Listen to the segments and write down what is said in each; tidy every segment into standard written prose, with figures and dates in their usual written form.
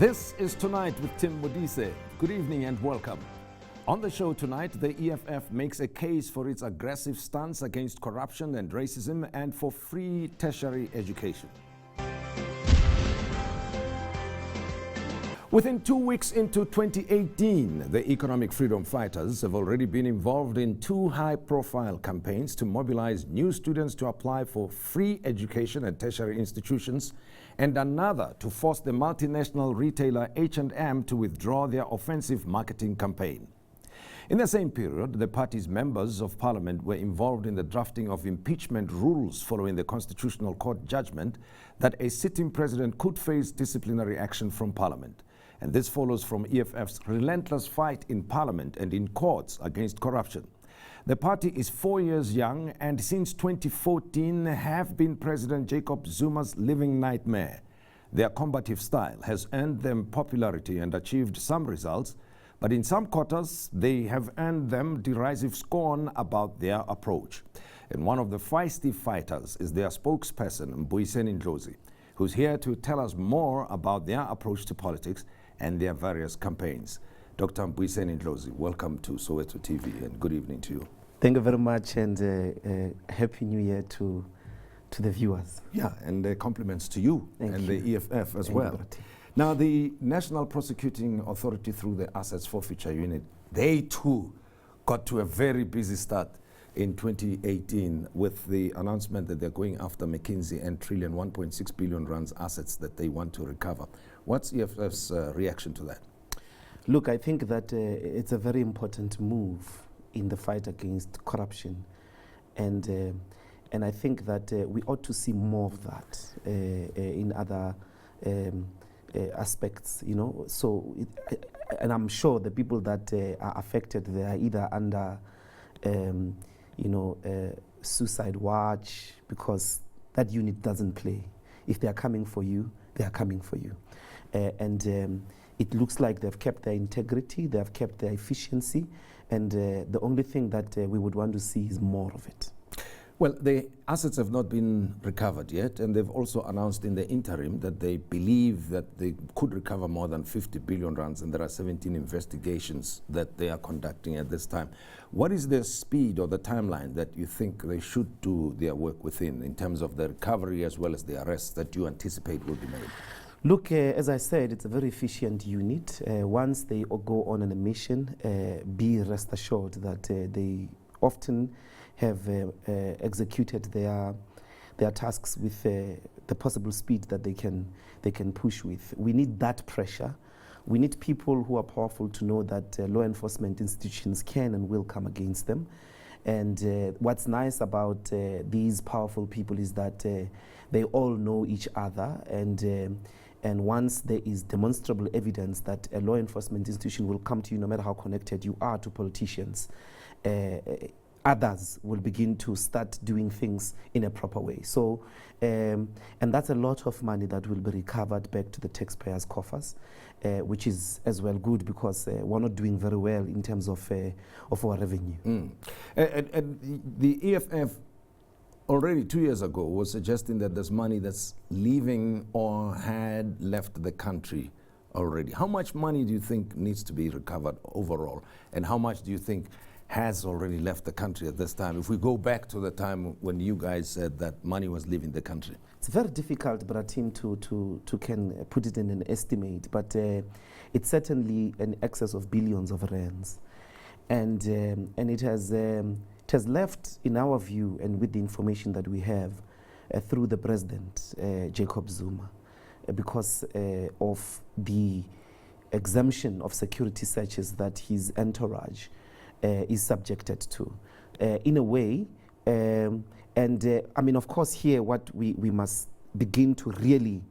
This is Tonight with Tim Modise. Good evening and welcome. On the show tonight, the EFF makes a case for its aggressive stance against corruption and racism and for free tertiary education. Within 2 weeks into 2018, the Economic Freedom Fighters have already been involved in 2 high-profile campaigns to mobilize new students to apply for free education at tertiary institutions, and another to force the multinational retailer H&M to withdraw their offensive marketing campaign. In the same period, the party's members of parliament were involved in the drafting of impeachment rules following the Constitutional Court judgment that a sitting president could face disciplinary action from parliament. And this follows from EFF's relentless fight in parliament and in courts against corruption. The party is 4 years young and since 2014 have been President Jacob Zuma's living nightmare. Their combative style has earned them popularity and achieved some results, but in some quarters they have earned them derisive scorn about their approach. And one of the feisty fighters is their spokesperson, Mbuyiseni Ndlozi, who's here to tell us more about their approach to politics and their various campaigns. Dr. Mbuyiseni Ndlozi, welcome to Soweto TV and good evening to you. Thank you very much and Happy New Year to the viewers. Yeah, and compliments to you and the EFF as well. Thank you. Now, the National Prosecuting Authority through the Assets Forfeiture Unit, they too got to a very busy start in 2018 with the announcement that they're going after McKinsey and trillion 1.6 billion rands assets that they want to recover. What's EFF's reaction to that? Look, I think that it's a very important move in the fight against corruption, and I think that we ought to see more of that in other aspects, you know. So, and I'm sure the people that are affected, they are either under, suicide watch, because that unit doesn't play. If they are coming for you, they are coming for you, it looks like they've kept their integrity, they have kept their efficiency, and the only thing that we would want to see is more of it. Well, the assets have not been recovered yet, and they've also announced in the interim that they believe that they could recover more than 50 billion rands, and there are 17 investigations that they are conducting at this time. What is the speed or the timeline that you think they should do their work within in terms of the recovery as well as the arrests that you anticipate will be made? Look, as I said, it's a very efficient unit. Once they go on a mission, be rest assured that they often have executed their tasks with the possible speed that they can push with. We need that pressure. We need people who are powerful to know that law enforcement institutions can and will come against them. And what's nice about these powerful people is that they all know each other, and once there is demonstrable evidence that a law enforcement institution will come to you no matter how connected you are to politicians, others will begin to start doing things in a proper way. So, and that's a lot of money that will be recovered back to the taxpayers' coffers, which is as well good because we're not doing very well in terms of our revenue. And the EFF already 2 years ago was suggesting that there's money that's leaving or had left the country already. How much money do you think needs to be recovered overall, and how much do you think has already left the country at this time, if we go back to the time when you guys said that money was leaving the country? It's very difficult, Bratim, to can put it in an estimate, but it's certainly an excess of billions of rands. And it has left, in our view, and with the information that we have, through the President, Jacob Zuma, because of the exemption of security searches that his entourage is subjected to, in a way. I mean, of course, here what we must begin to really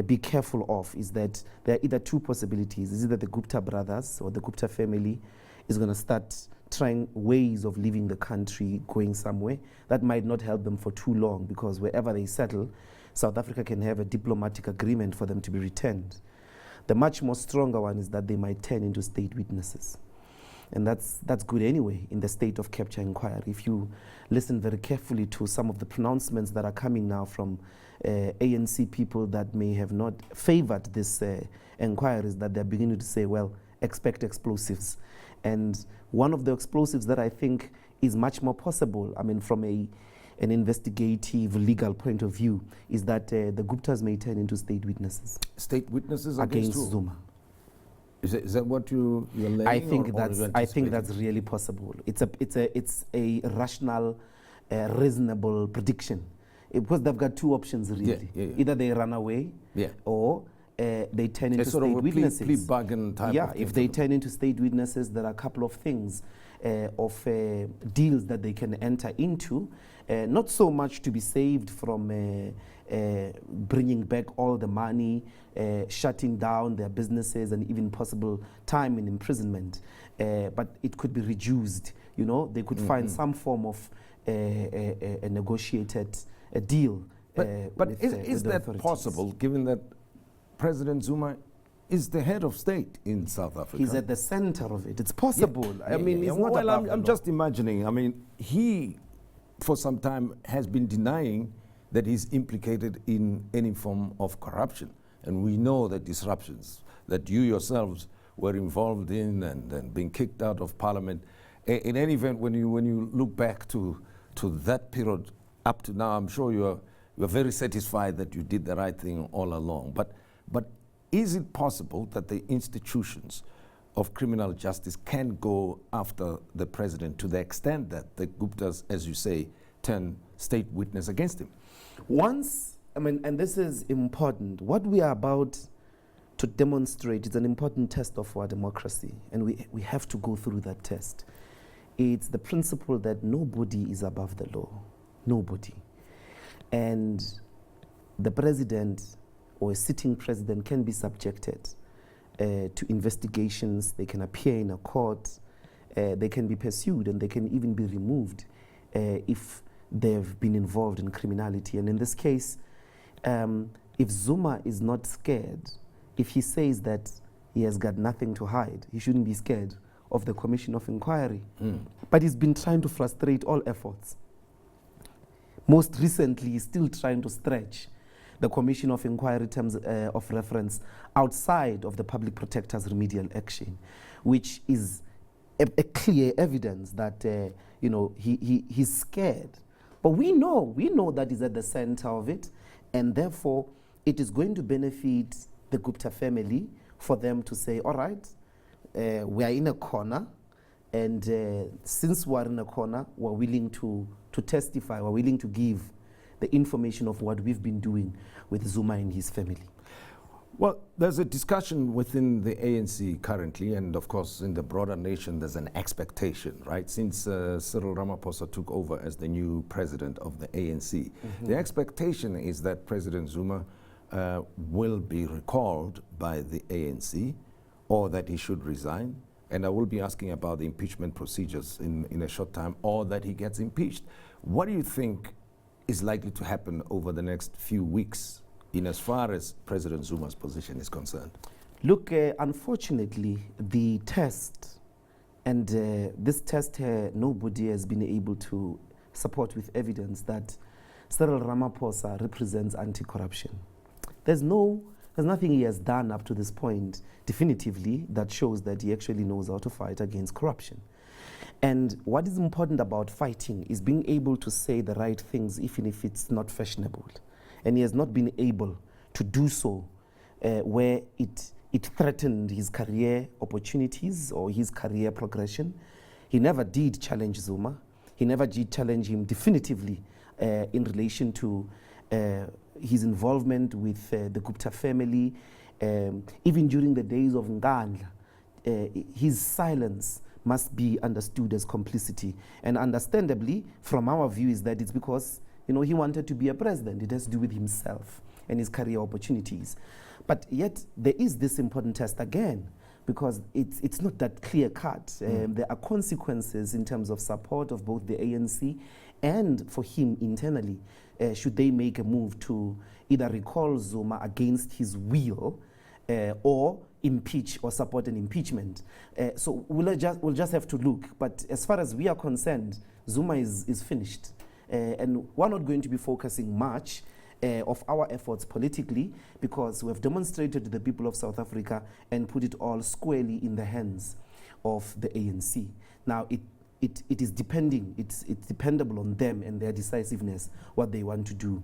be careful of is that there are either 2 possibilities. Is either the Gupta brothers or the Gupta family is going to start trying ways of leaving the country, going somewhere. That might not help them for too long, because wherever they settle, South Africa can have a diplomatic agreement for them to be returned. The much more stronger one is that they might turn into state witnesses. And that's good anyway in the state of capture inquiry. If you listen very carefully to some of the pronouncements that are coming now from ANC people that may have not favored this inquiries, that they're beginning to say, well, expect explosives. And one of the explosives that I think is much more possible, I mean, from an investigative legal point of view, is that the Guptas may turn into state witnesses. State witnesses against who? Zuma. Is that what you're laying? I think that's really possible. It's a rational, reasonable prediction, because they've got two options really. Either they run away, or they turn into sort state of witnesses. Plea bargain type. Yeah, if they turn into state witnesses, there are a couple of things of deals that they can enter into. Not so much to be saved from bringing back all the money, shutting down their businesses, and even possible time in imprisonment. But it could be reduced. You know, they could find some form of a negotiated deal. But is that possible, given that President Zuma is the head of state in South Africa? He's at the center of it. It's possible. I mean, he's not well, above I'm the just imagining. I mean, he, for some time, has been denying that he's implicated in any form of corruption. And we know the disruptions that you yourselves were involved in and being kicked out of parliament. In any event, when you look back to that period up to now, I'm sure you're very satisfied that you did the right thing all along. But is it possible that the institutions of criminal justice can go after the president to the extent that the Guptas, as you say, turn state witness against him? Once, I mean, and this is important, what we are about to demonstrate is an important test of our democracy, and we have to go through that test. It's the principle that nobody is above the law. Nobody. And the president or a sitting president can be subjected to investigations. They can appear in a court, they can be pursued, and they can even be removed if they've been involved in criminality. And in this case, if Zuma is not scared, if he says that he has got nothing to hide, he shouldn't be scared of the Commission of Inquiry. But he's been trying to frustrate all efforts. Most recently, he's still trying to stretch the Commission of Inquiry terms of reference outside of the Public Protector's remedial action, which is a clear evidence that he's scared. But we know that he's at the center of it, and therefore it is going to benefit the Gupta family for them to say, all right, we are in a corner, and since we're in a corner, we're willing to testify, we're willing to give the information of what we've been doing with Zuma and his family. Well, there's a discussion within the ANC currently, and of course in the broader nation there's an expectation, right? Since Cyril Ramaphosa took over as the new president of the ANC, the expectation is that President Zuma will be recalled by the ANC, or that he should resign. And I will be asking about the impeachment procedures in a short time, or that he gets impeached. What do you think is likely to happen over the next few weeks in as far as President Zuma's position is concerned? Look, unfortunately, the test, and this test nobody has been able to support with evidence that Cyril Ramaphosa represents anti-corruption. There's nothing he has done up to this point definitively that shows that he actually knows how to fight against corruption. And what is important about fighting is being able to say the right things even if it's not fashionable. And he has not been able to do so where it threatened his career opportunities or his career progression. He never did challenge Zuma. He never did challenge him definitively in relation to his involvement with the Gupta family. Even during the days of Ngandla, his silence must be understood as complicity. And understandably, from our view, is that it's because he wanted to be a president. It has to do with himself and his career opportunities. But yet, there is this important test again, because it's not that clear cut. There are consequences in terms of support of both the ANC and for him internally, should they make a move to either recall Zuma against his will, or impeach or support an impeachment. So we'll just have to look. But as far as we are concerned, Zuma is finished. And we're not going to be focusing much of our efforts politically, because we have demonstrated to the people of South Africa and put it all squarely in the hands of the ANC. Now, it is it's dependable on them and their decisiveness, what they want to do.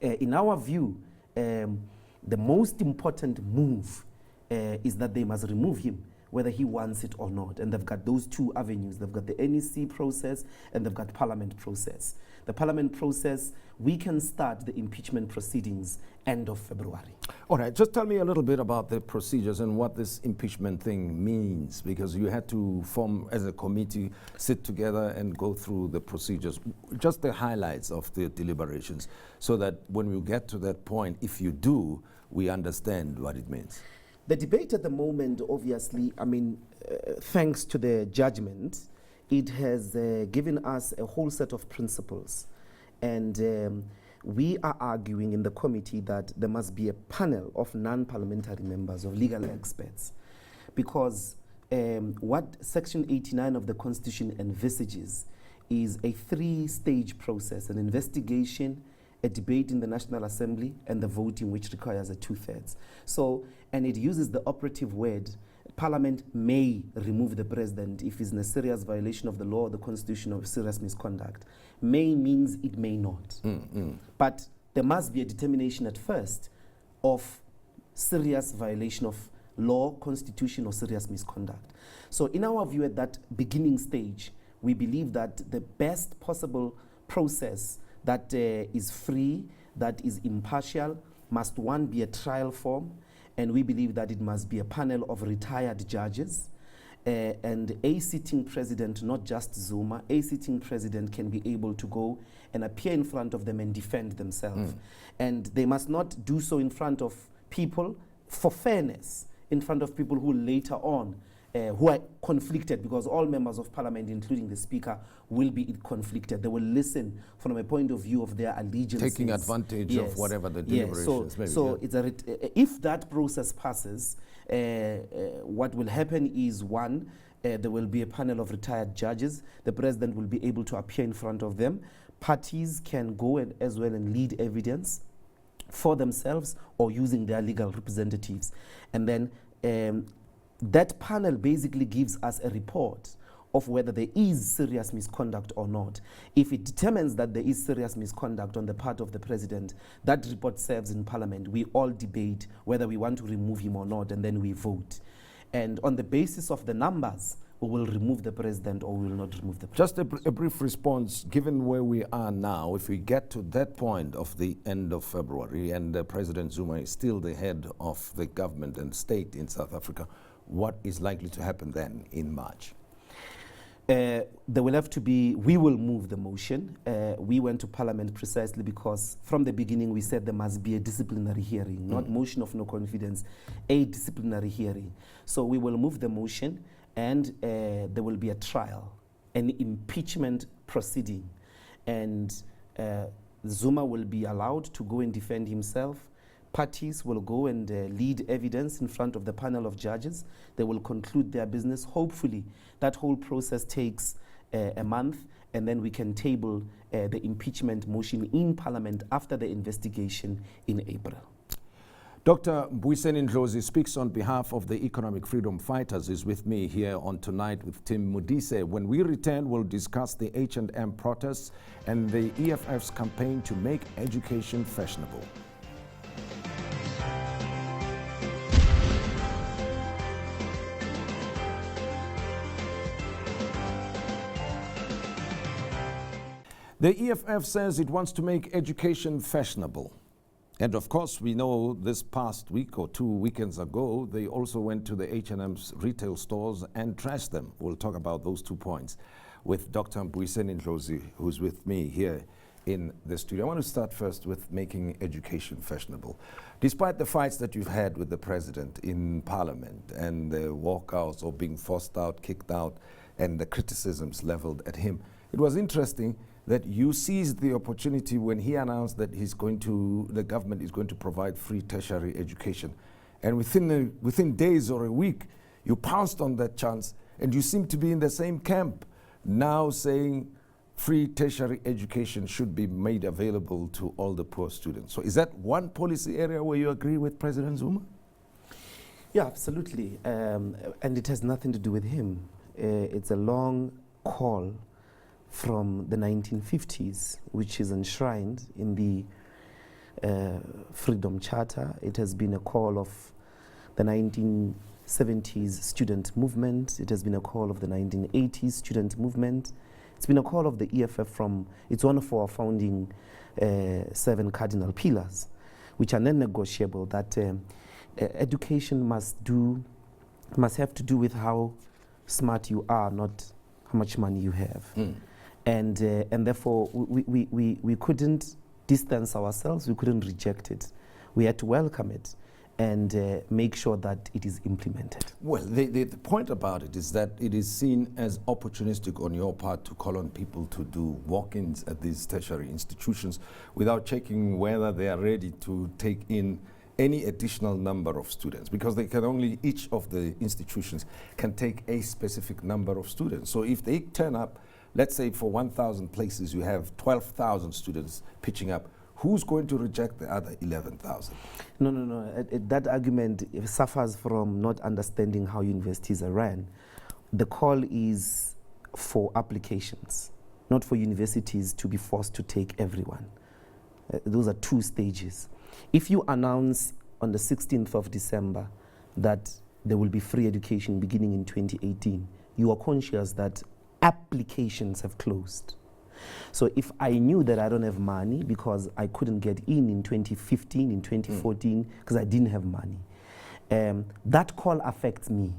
In our view, the most important move is that they must remove him, whether he wants it or not. And they've got those two avenues. They've got the NEC process and they've got parliament process. The parliament process, we can start the impeachment proceedings end of February. All right, just tell me a little bit about the procedures and what this impeachment thing means, because you had to form, as a committee, sit together and go through the procedures, just the highlights of the deliberations, so that when we get to that point, if you do, we understand what it means. The debate at the moment, obviously, I mean, thanks to the judgment, it has given us a whole set of principles. And we are arguing in the committee that there must be a panel of non-parliamentary members, of legal experts, because what Section 89 of the Constitution envisages is a three-stage process: an investigation, a debate in the National Assembly, and the voting, which requires a 2/3. So, and it uses the operative word, Parliament may remove the president if he's in a serious violation of the law or the Constitution or serious misconduct. May means it may not. But there must be a determination at first of serious violation of law, Constitution, or serious misconduct. So in our view, at that beginning stage, we believe that the best possible process that is free, that is impartial, must, one, be a trial form, and we believe that it must be a panel of retired judges, and a sitting president, not just Zuma. A sitting president can be able to go and appear in front of them and defend themselves. And they must not do so in front of people, for fairness, in front of people who later on who are conflicted, because all members of parliament, including the speaker, will be conflicted. They will listen from a point of view of their allegiances. Taking advantage of whatever the deliberations may be. So it's if that process passes, what will happen is, one, there will be a panel of retired judges. The president will be able to appear in front of them. Parties can go as well and lead evidence for themselves or using their legal representatives. And then that panel basically gives us a report of whether there is serious misconduct or not. If it determines that there is serious misconduct on the part of the president, that report serves in parliament. We all debate whether we want to remove him or not, and then we vote. And on the basis of the numbers, we will remove the president or we will not remove the president. Just a brief response, given where we are now, if we get to that point of the end of February and President Zuma is still the head of the government and state in South Africa, what is likely to happen then in March? There will have to be, we will move the motion. We went to parliament precisely because from the beginning we said there must be a disciplinary hearing, not motion of no confidence, a disciplinary hearing. So we will move the motion, and there will be a trial, an impeachment proceeding. And Zuma will be allowed to go and defend himself. Parties will go and lead evidence in front of the panel of judges. They will conclude their business. Hopefully, that whole process takes a month, and then we can table the impeachment motion in Parliament after the investigation in April. Dr. Mbuyiseni Ndlozi speaks on behalf of the Economic Freedom Fighters, is with me here on Tonight with Tim Modise. When we return, we'll discuss the H&M protests and the EFF's campaign to make education fashionable. The EFF says it wants to make education fashionable. And of course, we know this past week or 2 weekends ago, they also went to the H&M's retail stores and trashed them. We'll talk about those 2 points with Dr. Mbuyiseni Ndlozi, who's with me here in the studio. I want to start first with making education fashionable. Despite the fights that you've had with the president in parliament and the walkouts or being forced out, kicked out, and the criticisms leveled at him, it was interesting that you seized the opportunity when he announced that the government is going to provide free tertiary education. and within days or a week, you pounced on that chance, and you seem to be in the same camp, now saying free tertiary education should be made available to all the poor students. So is that one policy area where you agree with President Zuma? Yeah, absolutely. And it has nothing to do with him. It's a long call from the 1950s, which is enshrined in the Freedom Charter. It has been a call of the 1970s student movement. It has been a call of the 1980s student movement. It's been a call of the EFF from, it's one of our founding 7 cardinal pillars, which are non-negotiable, that education must have to do with how smart you are, not how much money you have. And therefore, we couldn't distance ourselves, we couldn't reject it. We had to welcome it and make sure that it is implemented. Well, the point about it is that it is seen as opportunistic on your part to call on people to do walk-ins at these tertiary institutions without checking whether they are ready to take in any additional number of students, because they can only, each of the institutions can take a specific number of students. So if they turn up, let's say for 1,000 places you have 12,000 students pitching up, who's going to reject the other 11,000? No. That argument suffers from not understanding how universities are run. The call is for applications, not for universities to be forced to take everyone. Those are 2 stages. If you announce on the 16th of December that there will be free education beginning in 2018, you are conscious that applications have closed. So if I knew that I don't have money because I couldn't get in 2015, in 2014, because I didn't have money, that call affects me.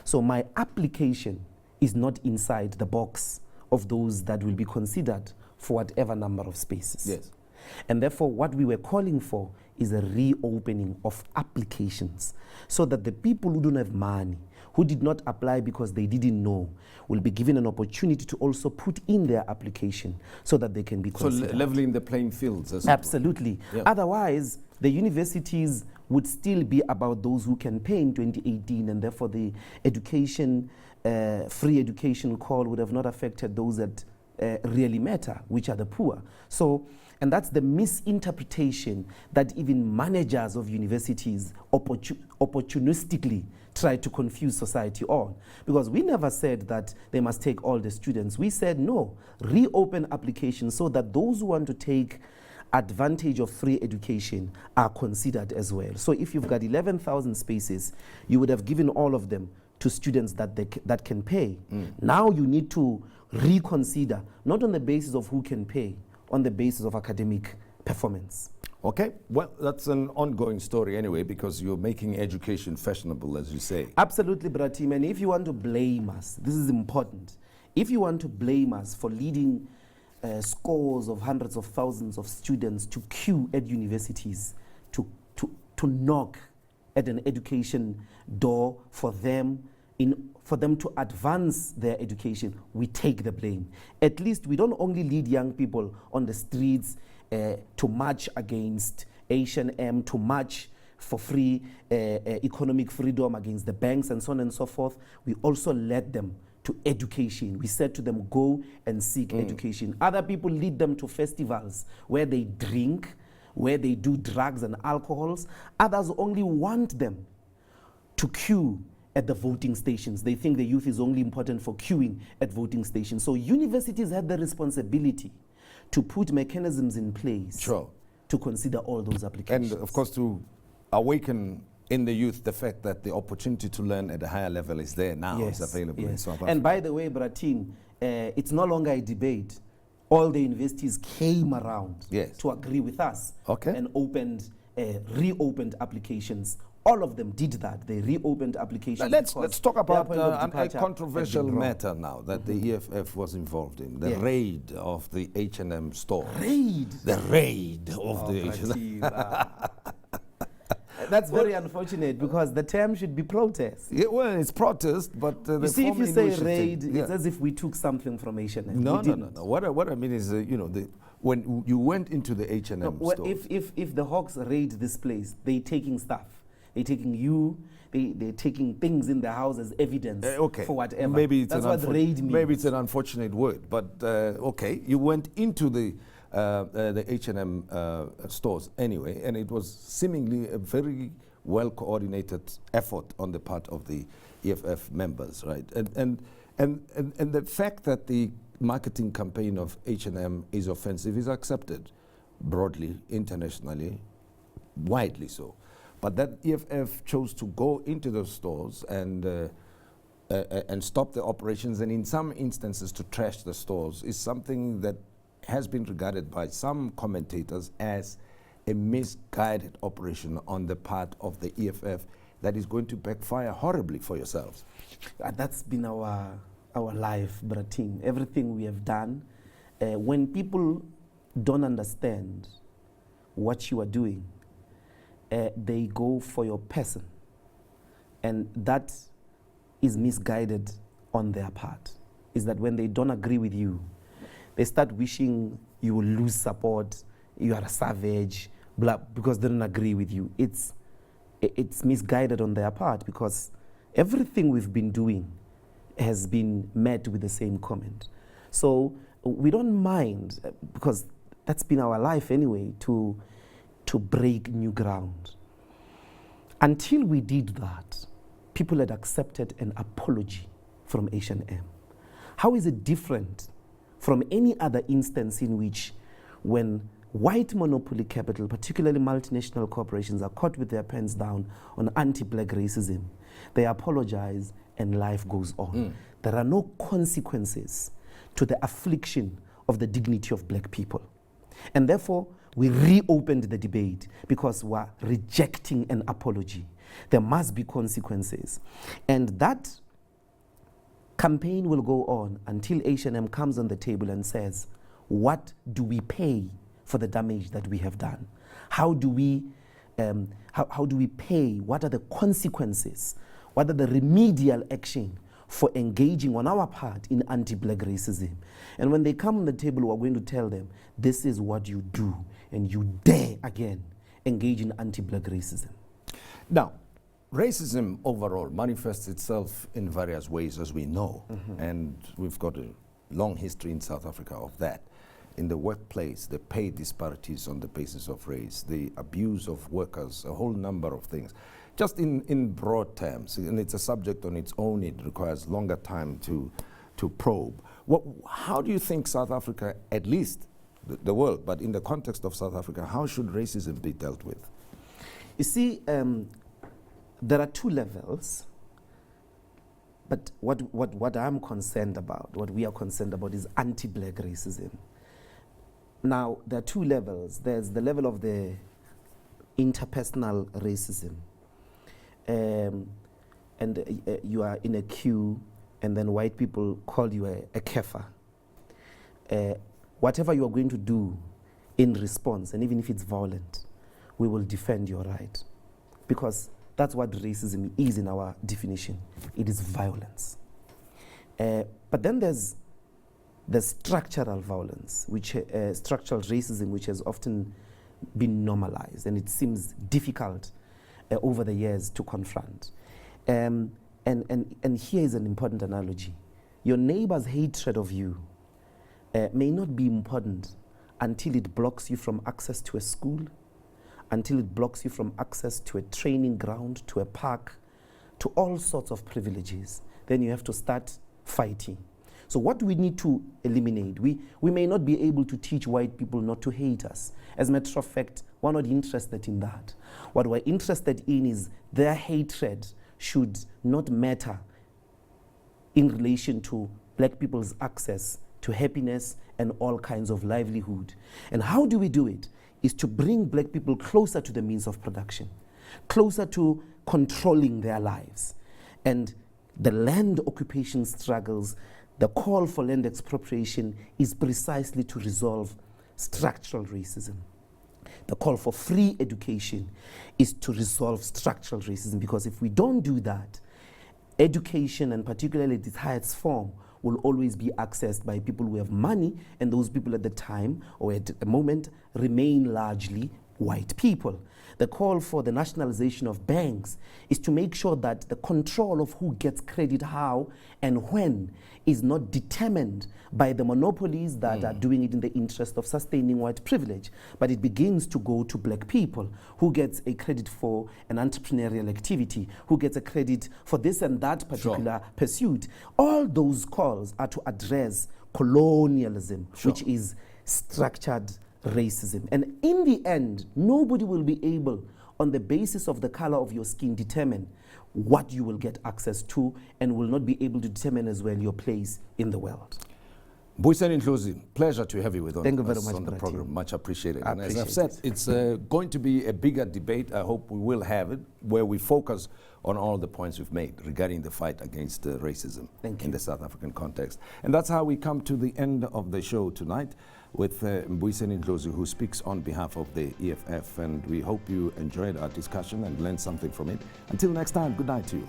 So my application is not inside the box of those that will be considered for whatever number of spaces. Yes. And therefore, what we were calling for is a reopening of applications so that the people who don't have money, who did not apply because they didn't know, will be given an opportunity to also put in their application so that they can be considered. So leveling the playing fields as Absolutely. Yeah. Otherwise, the universities would still be about those who can pay in 2018, and therefore the education, free education call would have not affected those that really matter, which are the poor. So, and that's the misinterpretation that even managers of universities opportunistically try to confuse society on. Because we never said that they must take all the students. We said, no, reopen applications so that those who want to take advantage of free education are considered as well. So if you've got 11,000 spaces, you would have given all of them to students that can pay. Now you need to reconsider, not on the basis of who can pay, on the basis of academic performance. Okay, well, that's an ongoing story anyway, because you're making education fashionable, as you say. Absolutely, Bratim. And if you want to blame us, this is important. If you want to blame us for leading scores of hundreds of thousands of students to queue at universities, to knock at an education door for them to advance their education, we take the blame. At least we don't only lead young people on the streets to march against H&M, to march for free economic freedom against the banks and so on and so forth. We also led them to education. We said to them, go and seek education. Other people lead them to festivals where they drink, where they do drugs and alcohols. Others only want them to queue at the voting stations. They think the youth is only important for queuing at voting stations. So universities have the responsibility to put mechanisms in place to consider all those applications. And of course to awaken in the youth the fact that the opportunity to learn at a higher level is there now, is available in South Africa. And by the way, Bratim, it's no longer a debate. All the universities came around to agree with us and reopened applications. All of them did that. They reopened applications. Let's talk about a controversial matter now that the EFF was involved in, the raid of the H&M store. The raid of the H&M. That's very unfortunate because the term should be protest. Yeah, well, it's protest, but you see, if you say raid, it's as if we took something from H&M. No. What I mean is, when you went into the H&M store. If the Hawks raid this place, they taking stuff. they're taking you, they're taking things in the house as evidence for whatever. Maybe it's That's what raid means. Maybe it's an unfortunate word, but okay, you went into the H&M stores anyway, and it was seemingly a very well-coordinated effort on the part of the EFF members, right? And the fact that the marketing campaign of H&M is offensive is accepted broadly, internationally, widely so. But that EFF chose to go into those stores and stop the operations, and in some instances to trash the stores, is something that has been regarded by some commentators as a misguided operation on the part of the EFF that is going to backfire horribly for yourselves. That's been our life, Bratin. Everything we have done, when people don't understand what you are doing, they go for your person, and that is misguided on their part. Is that when they don't agree with you, they start wishing you will lose support, you are a savage, blah, because they don't agree with you. It's misguided on their part, because everything we've been doing has been met with the same comment. So we don't mind, because that's been our life anyway, to break new ground. Until we did that, people had accepted an apology from H&M. How is it different from any other instance in which, when white monopoly capital, particularly multinational corporations, are caught with their pens down on anti-black racism, they apologize and life goes on. There are no consequences to the affliction of the dignity of black people. And therefore, we reopened the debate because we're rejecting an apology. There must be consequences. And that campaign will go on until H&M comes on the table and says, what do we pay for the damage that we have done? How do we pay? What are the consequences? What are the remedial action for engaging on our part in anti-black racism? And when they come on the table, we're going to tell them, this is what you do, and you dare again engage in anti-black racism. Now, racism overall manifests itself in various ways, as we know, and we've got a long history in South Africa of that. In the workplace, the pay disparities on the basis of race, the abuse of workers, a whole number of things. Just in broad terms, and it's a subject on its own, it requires longer time to probe. How do you think South Africa, at least the world, but in the context of South Africa, how should racism be dealt with? You see, there are two levels, but what I'm concerned about, what we are concerned about, is anti-black racism. Now, there are two levels. There's the level of the interpersonal racism. You are in a queue, and then white people call you a kefir. Whatever you are going to do in response, and even if it's violent, we will defend your right. Because that's what racism is in our definition. It is violence. But then there's the structural violence, structural racism, which has often been normalized, and it seems difficult over the years to confront. And here is an important analogy. Your neighbor's hatred of you may not be important until it blocks you from access to a school, until it blocks you from access to a training ground, to a park, to all sorts of privileges. Then you have to start fighting. So what do we need to eliminate? We may not be able to teach white people not to hate us. As a matter of fact, we're not interested in that. What we're interested in is their hatred should not matter in relation to black people's access to happiness and all kinds of livelihood. And how do we do it? Is to bring black people closer to the means of production, closer to controlling their lives. And the land occupation struggles, the call for land expropriation is precisely to resolve structural racism. The call for free education is to resolve structural racism, because if we don't do that, education, and particularly its highest form, will always be accessed by people who have money, and those people at the time or at the moment remain largely white people. The call for the nationalization of banks is to make sure that the control of who gets credit how and when is not determined by the monopolies that are doing it in the interest of sustaining white privilege, but it begins to go to black people who gets a credit for an entrepreneurial activity, who gets a credit for this and that particular pursuit. All those calls are to address colonialism, which is structured racism. And in the end, nobody will be able, on the basis of the color of your skin, determine what you will get access to, and will not be able to determine as well your place in the world. Mbuyiseni Ndlozi, pleasure to have you with us Thank you very much on the Brati. program. Much appreciated. I And as I've appreciate said, it's going to be a bigger debate. I hope we will have it, where we focus on all the points we've made regarding the fight against racism in the South African context. And that's how we come to the end of the show tonight with Mbuyiseni Ndlozi, who speaks on behalf of the EFF. And we hope you enjoyed our discussion and learned something from it. Until next time, good night to you.